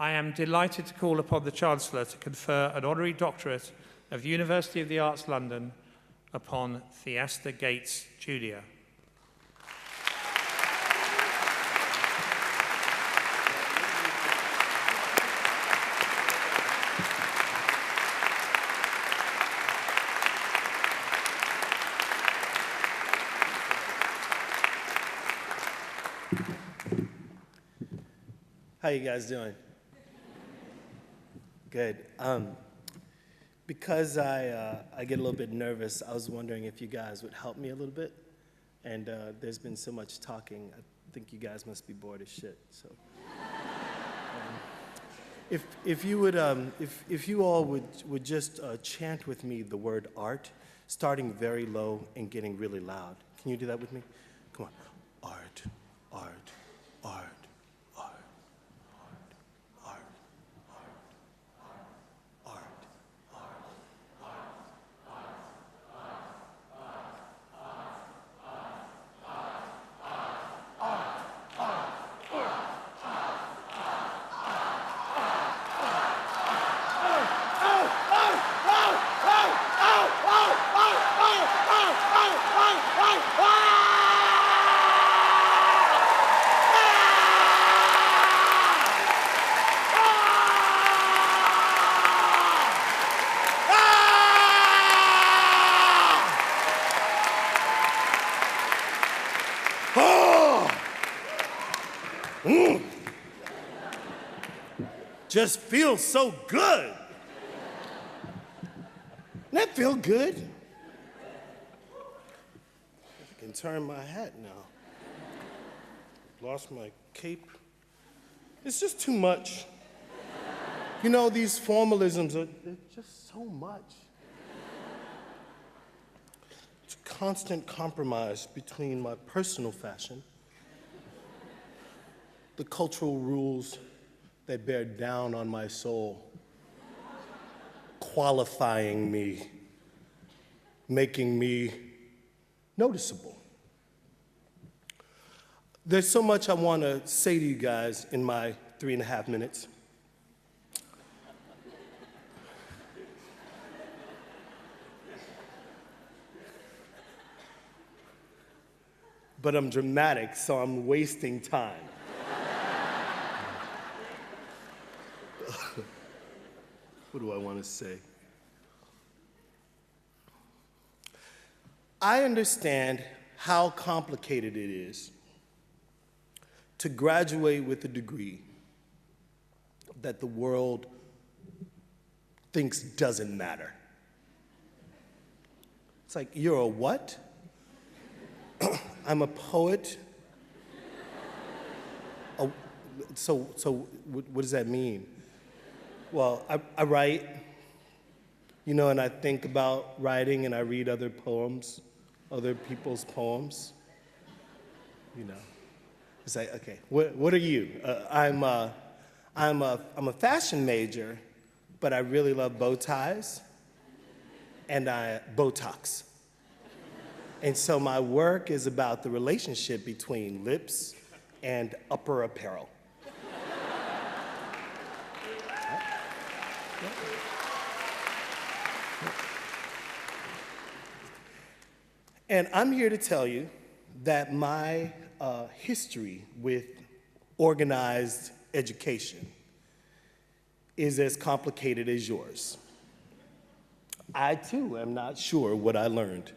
I am delighted to call upon the Chancellor to confer an honorary doctorate of University of the Arts London upon Theaster Gates Junior. How you guys doing? Good. Because I get a little bit nervous, I was wondering if you guys would help me a little bit. And there's been so much talking, I think you guys must be bored as shit. So, if you all would just chant with me the word art, starting very low and getting really loud. Can you do that with me? Come on. Art, art, art. Just feels so good. Doesn't that feel good? I can turn my hat now. Lost my cape. It's just too much. You know, these formalisms are they're just so much. It's a constant compromise between my personal fashion, the cultural rules that bear down on my soul, qualifying me, making me noticeable. There's so much I want to say to you guys in my 3.5 minutes. But I'm dramatic, so I'm wasting time. What do I want to say? I understand how complicated it is to graduate with a degree that the world thinks doesn't matter. It's like, you're a what? I'm a poet. So what does that mean? Well, I write, you know, and I think about writing and I read other poems, other people's poems, you know. It's like, okay, what are you? I'm a fashion major, but I really love bow ties and Botox. And so my work is about the relationship between lips and upper apparel. And I'm here to tell you that my history with organized education is as complicated as yours. I too am not sure what I learned.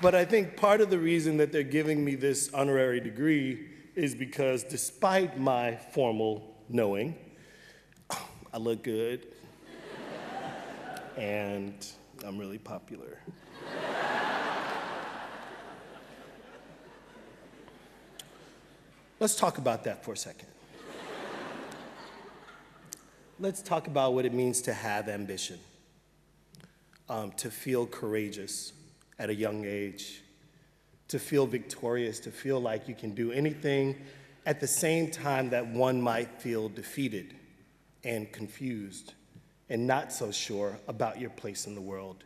But I think part of the reason that they're giving me this honorary degree is because despite my formal knowing, I look good and I'm really popular. Let's talk about that for a second. Let's talk about what it means to have ambition, to feel courageous at a young age, to feel victorious, to feel like you can do anything at the same time that one might feel defeated and confused and not so sure about your place in the world.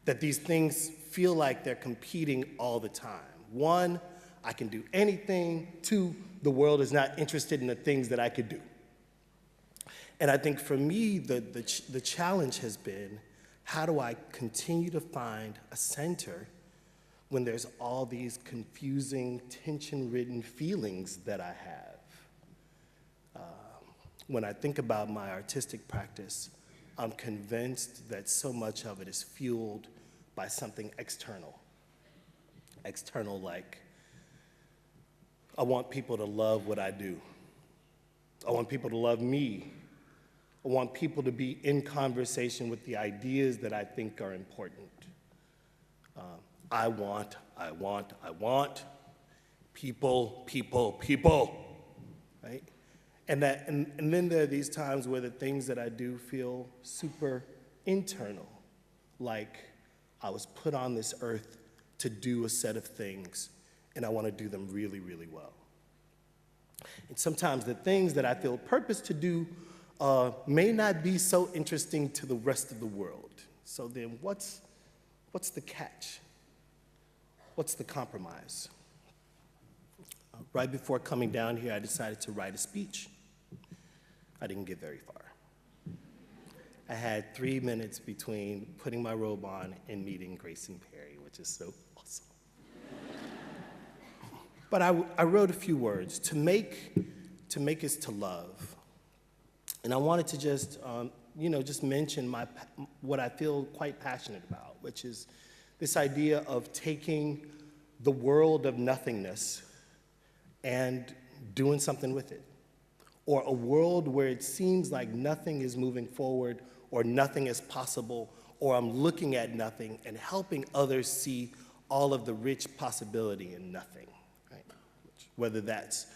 That these things feel like they're competing all the time. One, I can do anything. Two, the world is not interested in the things that I could do. And I think for me, the challenge has been, how do I continue to find a center when there's all these confusing, tension-ridden feelings that I have? When I think about my artistic practice, I'm convinced that so much of it is fueled by something external. External, like, I want people to love what I do. I want people to love me. I want people to be in conversation with the ideas that I think are important. I want people, right? And then there are these times where the things that I do feel super internal, like I was put on this earth to do a set of things, and I want to do them really, really well. And sometimes the things that I feel purpose to do may not be so interesting to the rest of the world. So then what's the catch? What's the compromise? Right before coming down here, I decided to write a speech. I didn't get very far. I had 3 minutes between putting my robe on and meeting Grayson Perry, which is so awesome. But I wrote a few words. To make is to love. And I wanted to just, just mention what I feel quite passionate about, which is this idea of taking the world of nothingness and doing something with it. Or a world where it seems like nothing is moving forward or nothing is possible, or I'm looking at nothing and helping others see all of the rich possibility in nothing, right? Whether that's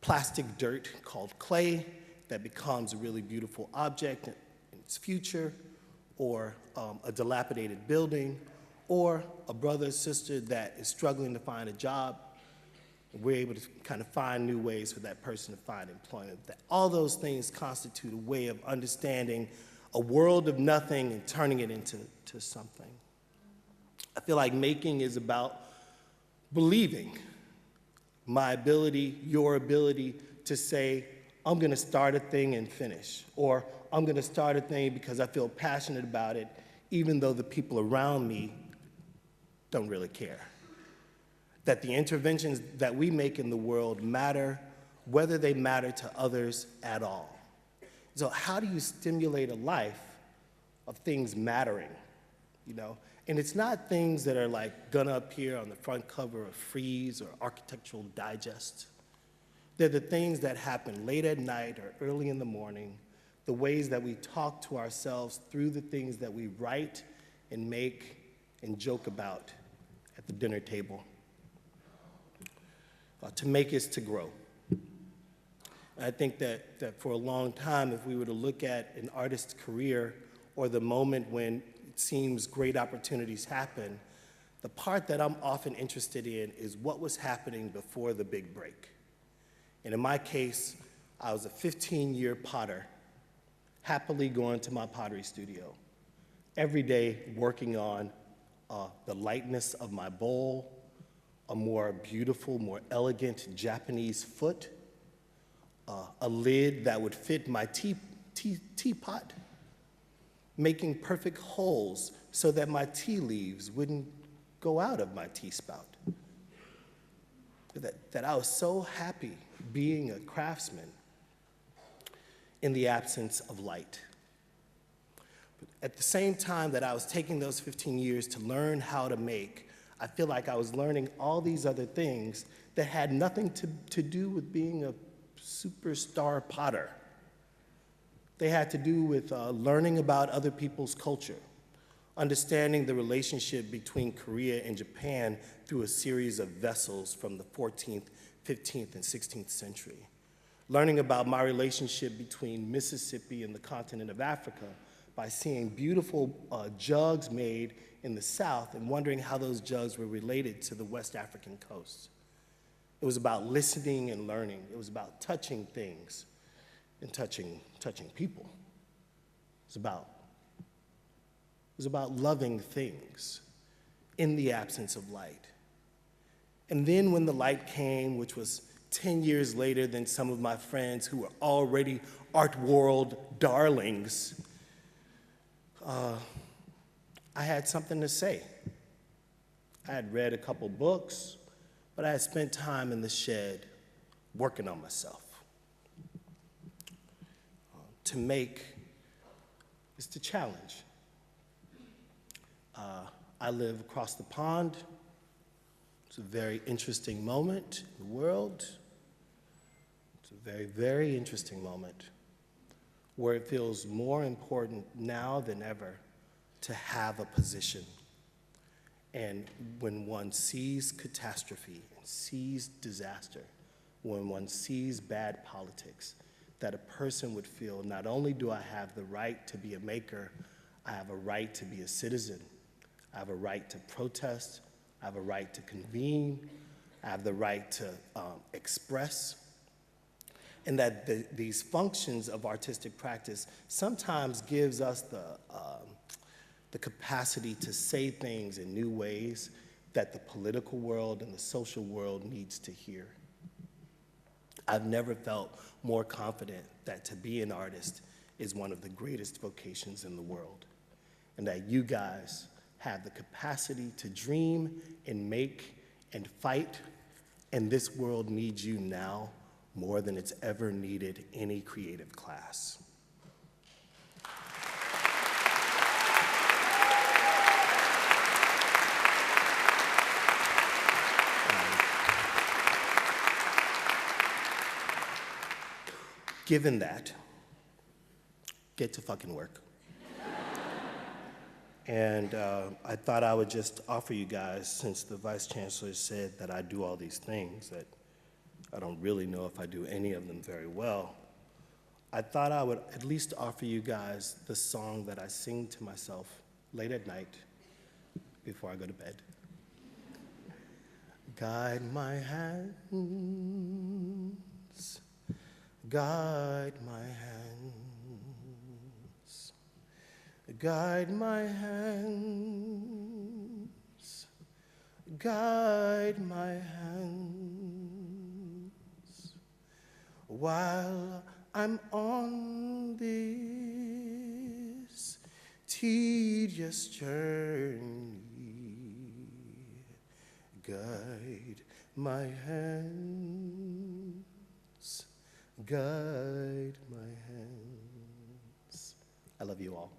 plastic dirt called clay that becomes a really beautiful object in its future, or a dilapidated building, or a brother or sister that is struggling to find a job. We're able to kind of find new ways for that person to find employment. That all those things constitute a way of understanding a world of nothing and turning it into something. I feel like making is about believing. My ability, your ability to say, I'm gonna start a thing and finish, or I'm gonna start a thing because I feel passionate about it, even though the people around me don't really care. That the interventions that we make in the world matter, whether they matter to others at all. So how do you stimulate a life of things mattering, And it's not things that are like gonna appear on the front cover of Freeze or Architectural Digest. They're the things that happen late at night or early in the morning, the ways that we talk to ourselves through the things that we write and make and joke about at the dinner table. To make is to grow. I think that for a long time, if we were to look at an artist's career or the moment when it seems great opportunities happen, the part that I'm often interested in is what was happening before the big break. And in my case, I was a 15-year potter, happily going to my pottery studio, every day working on the lightness of my bowl, a more beautiful, more elegant Japanese foot, a lid that would fit my teapot, making perfect holes so that my tea leaves wouldn't go out of my tea spout. That I was so happy being a craftsman in the absence of light. But at the same time that I was taking those 15 years to learn how to make, I feel like I was learning all these other things that had nothing to do with being a superstar potter. They had to do with learning about other people's culture, understanding the relationship between Korea and Japan through a series of vessels from the 14th, 15th, and 16th century, learning about my relationship between Mississippi and the continent of Africa by seeing beautiful jugs made in the South and wondering how those jugs were related to the West African coast. It was about listening and learning. It was about touching things and touching people. was about. It was about loving things in the absence of light. And then when the light came, which was 10 years later than some of my friends who were already art world darlings, I had something to say. I had read a couple books, but I had spent time in the shed working on myself. To make is to challenge. I live across the pond. It's a very interesting moment in the world. It's a very, very interesting moment where it feels more important now than ever to have a position. And when one sees catastrophe and sees disaster, when one sees bad politics, that a person would feel, not only do I have the right to be a maker, I have a right to be a citizen. I have a right to protest. I have a right to convene. I have the right to express. And that these functions of artistic practice sometimes gives us the capacity to say things in new ways that the political world and the social world needs to hear. I've never felt more confident that to be an artist is one of the greatest vocations in the world, and that you guys have the capacity to dream and make and fight, and this world needs you now more than it's ever needed any creative class. Given that, get to fucking work. And I thought I would just offer you guys, since the Vice Chancellor said that I do all these things, that I don't really know if I do any of them very well, I thought I would at least offer you guys the song that I sing to myself late at night before I go to bed. Guide my hands, guide my hands, guide my hands, guide my hands, while I'm on this tedious journey. Guide my hands, guide my hands. I love you all.